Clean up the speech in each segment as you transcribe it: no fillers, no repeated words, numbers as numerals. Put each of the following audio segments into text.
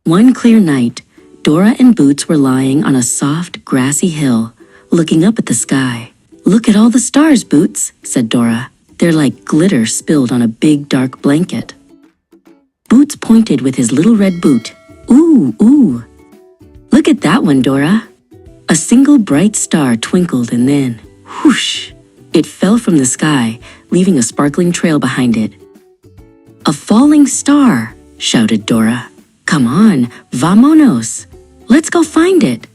One clear night, Dora and Boots were lying on a soft, grassy hill, looking up at the sky. "Look at all the stars, Boots," said Dora. "They're like glitter spilled on a big, dark blanket." Boots pointed with his little red boot. "Ooh, ooh. Look at that one, Dora." A single bright star twinkled and then, whoosh, it fell from the sky, leaving a sparkling trail behind it. "A falling star," shouted Dora. "Come on, vamonos. Let's go find it."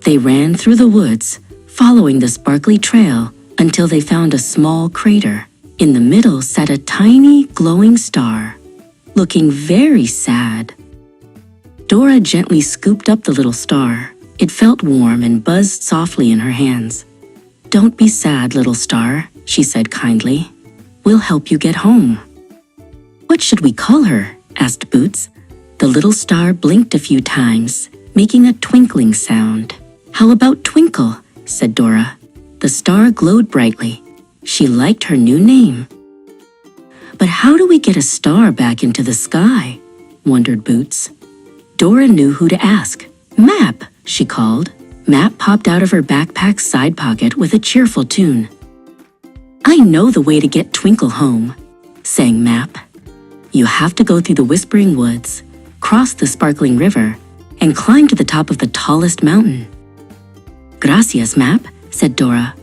They ran through the woods, following the sparkly trail until they found a small crater. In the middle sat a tiny, glowing star, looking very sad. Dora gently scooped up the little star. It felt warm and buzzed softly in her hands. "Don't be sad, little star," she said kindly. "We'll help you get home." "What should we call her?" asked Boots. The little star blinked a few times, making a twinkling sound. "How about Twinkle?" said Dora. The star glowed brightly. She liked her new name. "But how do we get a star back into the sky?" wondered Boots. Dora knew who to ask. "Map," she called. Map popped out of her backpack's side pocket with a cheerful tune. "I know the way to get Twinkle home," sang Map. "You have to go through the whispering woods, cross the sparkling river, and climb to the top of the tallest mountain." "Gracias, Map," said Dora.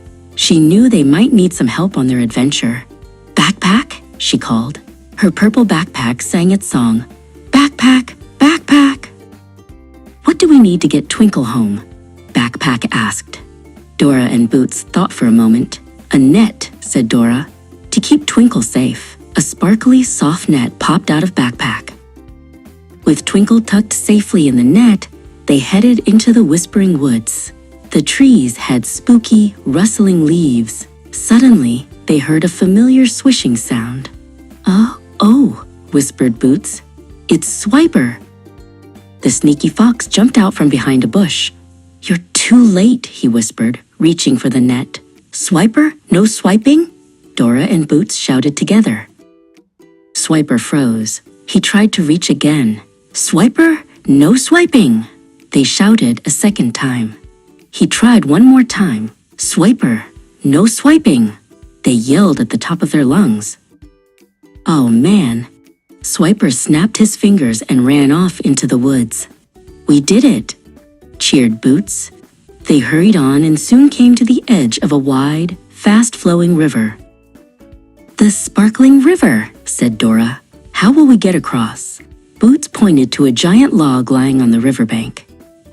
She knew they might need some help on their adventure. "Backpack," she called. Her purple backpack sang its song. "Backpack, backpack." "What do we need to get Twinkle home?" Backpack asked. Dora and Boots thought for a moment. "A net," said Dora, "to keep Twinkle safe." A sparkly, soft net popped out of Backpack. With Twinkle tucked safely in the net, they headed into the whispering woods. The trees had spooky, rustling leaves. Suddenly, they heard a familiar swishing sound. Oh, whispered Boots. "It's Swiper." The sneaky fox jumped out from behind a bush. "You're too late," he whispered, reaching for the net. "Swiper, no swiping?" Dora and Boots shouted together. Swiper froze. He tried to reach again. "Swiper, no swiping!" They shouted a second time. He tried one more time. "Swiper, no swiping!" They yelled at the top of their lungs. Oh man! Swiper snapped his fingers and ran off into the woods. "We did it!" cheered Boots. They hurried on and soon came to the edge of a wide, fast-flowing river. "The sparkling river," said Dora. "How will we get across?" Boots pointed to a giant log lying on the riverbank.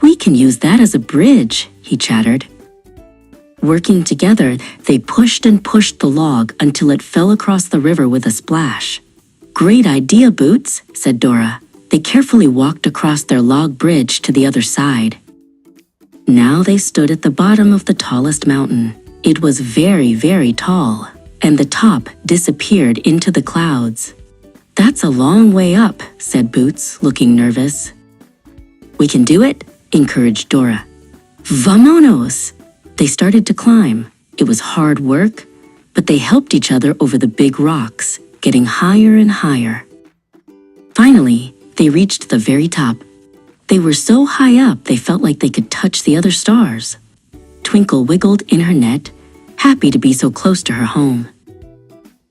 "We can use that as a bridge," he chattered. Working together, they pushed and pushed the log until it fell across the river with a splash. "Great idea, Boots," said Dora. They carefully walked across their log bridge to the other side. Now they stood at the bottom of the tallest mountain. It was very, very tall, and the top disappeared into the clouds. "That's a long way up," said Boots, looking nervous. "We can do it," encouraged Dora. "Vamonos!" They started to climb. It was hard work, but they helped each other over the big rocks, getting higher and higher. Finally, they reached the very top. They were so high up they felt like they could touch the other stars. Twinkle wiggled in her net, happy to be so close to her home.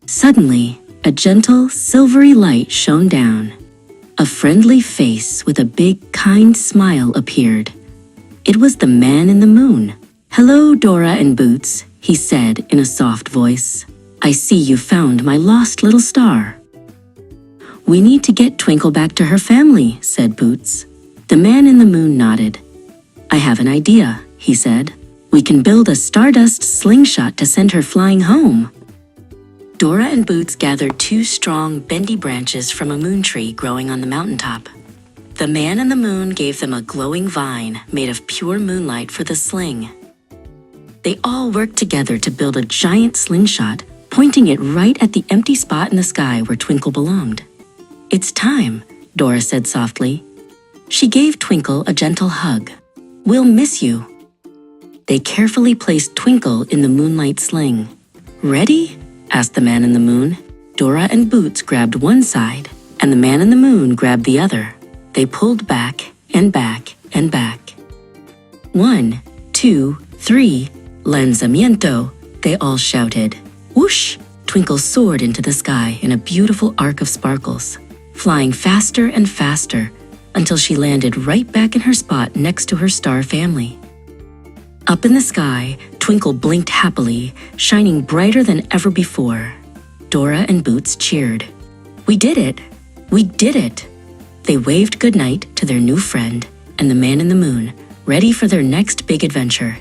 Suddenly, a gentle, silvery light shone down. A friendly face with a big, kind smile appeared. It was the man in the moon. "Hello, Dora and Boots," he said in a soft voice. "I see you found my lost little star." "We need to get Twinkle back to her family," said Boots. The man in the moon nodded. "I have an idea," he said. "We can build a stardust slingshot to send her flying home." Dora and Boots gathered 2 strong, bendy branches from a moon tree growing on the mountaintop. The man in the moon gave them a glowing vine made of pure moonlight for the sling. They all worked together to build a giant slingshot, pointing it right at the empty spot in the sky where Twinkle belonged. "It's time," Dora said softly. She gave Twinkle a gentle hug. "We'll miss you." They carefully placed Twinkle in the moonlight sling. "Ready?" asked the man in the moon. Dora and Boots grabbed one side, and the man in the moon grabbed the other. They pulled back and back and back. 1, 2, 3, lanzamiento, they all shouted. Whoosh! Twinkle soared into the sky in a beautiful arc of sparkles, flying faster and faster until she landed right back in her spot next to her star family. Up in the sky, Twinkle blinked happily, shining brighter than ever before. Dora and Boots cheered. We did it! We did it! They waved goodnight to their new friend and the man in the moon, ready for their next big adventure.